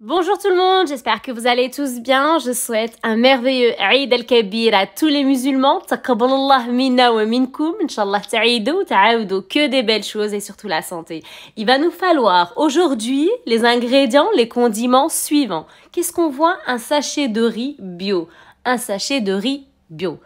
Bonjour tout le monde, j'espère que vous allez tous bien. Je souhaite un merveilleux Eid al-Kabir à tous les musulmans. Taqabbalallah minna wa minkum. Inch'Allah ta'idou, ta'aoudou, que des belles choses et surtout la santé. Il va nous falloir aujourd'hui les ingrédients, les condiments suivants. Qu'est-ce qu'on voit? Un sachet de riz bio. Un sachet de riz bio.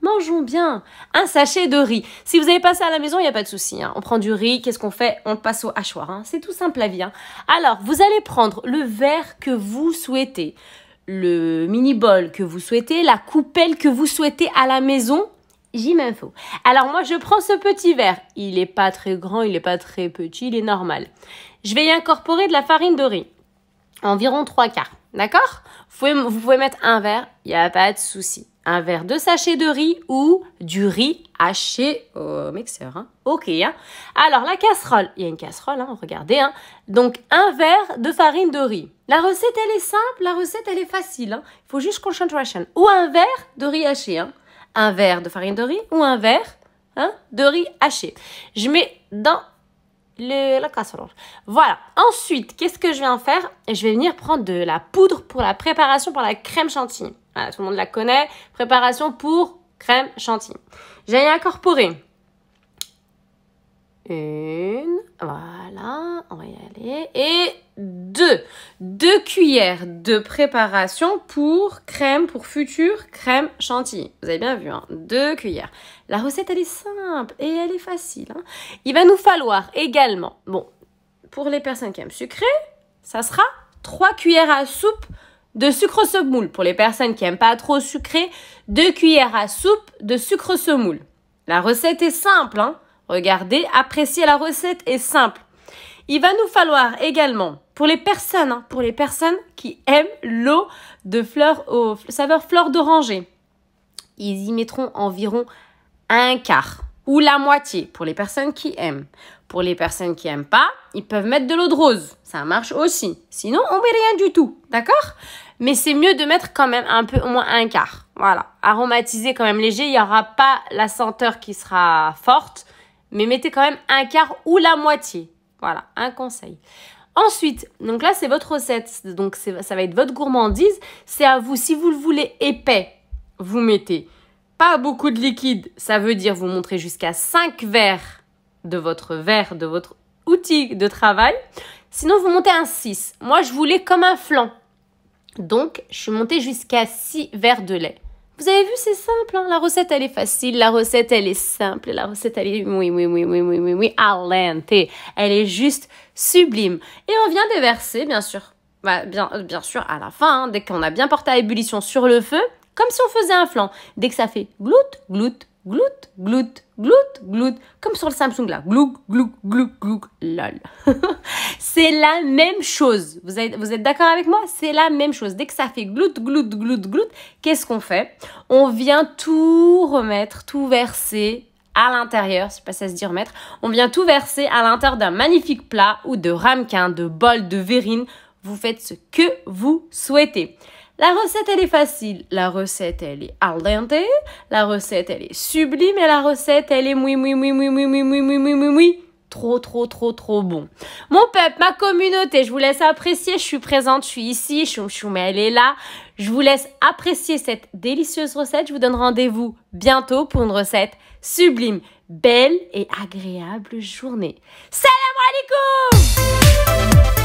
Mangeons bien. Un sachet de riz. Si vous avez pas ça à la maison, il n'y a pas de souci. Hein. On prend du riz. Qu'est-ce qu'on fait? On le passe au hachoir. Hein. C'est tout simple la vie. Hein. Alors, vous allez prendre le verre que vous souhaitez, le mini-bol que vous souhaitez, la coupelle que vous souhaitez à la maison. J'y m'info. Alors, moi, je prends ce petit verre. Il n'est pas très grand, il n'est pas très petit, il est normal. Je vais y incorporer de la farine de riz. Environ 3/4. D'accord? Vous pouvez mettre un verre, il n'y a pas de souci. Un verre de sachet de riz ou du riz haché au mixeur. Hein. Ok. Hein. Alors, la casserole. Il y a une casserole, hein, regardez. Hein. Donc, un verre de farine de riz. La recette, elle est simple. La recette, elle est facile. Hein. Il faut juste concentration. Ou un verre de riz haché. Hein. Un verre de farine de riz ou un verre de riz haché. Je mets dans la casserole. Voilà. Ensuite, qu'est-ce que je vais en faire? Je vais venir prendre de la poudre pour la préparation pour la crème chantilly. Voilà, tout le monde la connaît. Préparation pour crème chantilly. J'ai incorporé une, voilà, on va y aller, et deux cuillères de préparation pour future crème chantilly. Vous avez bien vu, hein, 2 cuillères. La recette, elle est simple et elle est facile. Hein. Il va nous falloir également, bon, pour les personnes qui aiment sucré, ça sera 3 cuillères à soupe de sucre semoule. Pour les personnes qui n'aiment pas trop sucré, 2 cuillères à soupe de sucre semoule. La recette est simple, hein. Regardez, appréciez, la recette est simple. Il va nous falloir également, pour les personnes qui aiment l'eau de saveur fleur d'oranger, ils y mettront environ 1/4 ou la moitié pour les personnes qui aiment. Pour les personnes qui n'aiment pas, ils peuvent mettre de l'eau de rose. Ça marche aussi. Sinon, on met rien du tout. D'accord? Mais c'est mieux de mettre quand même un peu, au moins 1/4. Voilà. Aromatiser quand même léger. Il n'y aura pas la senteur qui sera forte. Mais mettez quand même 1/4 ou la moitié. Voilà, un conseil. Ensuite, donc là, c'est votre recette. Donc, ça va être votre gourmandise. C'est à vous. Si vous le voulez épais, vous mettez pas beaucoup de liquide. Ça veut dire vous montrez jusqu'à 5 verres de votre outil de travail. Sinon, vous montez un 6. Moi, je voulais comme un flan. Donc, je suis montée jusqu'à 6 verres de lait. Vous avez vu, c'est simple. Hein? La recette, elle est facile. La recette, elle est simple. La recette, elle est al dente. Elle est juste sublime. Et on vient déverser, bien sûr. Bah, bien sûr, à la fin, hein, dès qu'on a bien porté à ébullition sur le feu, comme si on faisait un flan. Dès que ça fait glout, glout, glout, glout, glout, glout, comme sur le Samsung là, glouk, glouk, glouk, glouk, lol. C'est la même chose. Vous êtes d'accord avec moi? C'est la même chose. Dès que ça fait glout, glout, glout, glout, qu'est-ce qu'on fait? On vient tout remettre, tout verser à l'intérieur, je sais pas si ça se dit remettre, on vient tout verser à l'intérieur d'un magnifique plat ou de ramequin, de bol, de verrine. Vous faites ce que vous souhaitez. La recette, elle est facile. La recette, elle est al dente. La recette, elle est sublime. Et la recette, elle est trop bon. Mon peuple, ma communauté, je vous laisse apprécier. Je suis présente, je suis ici. Choum, elle est là. Je vous laisse apprécier cette délicieuse recette. Je vous donne rendez-vous bientôt pour une recette sublime. Belle et agréable journée. Salam alaikum!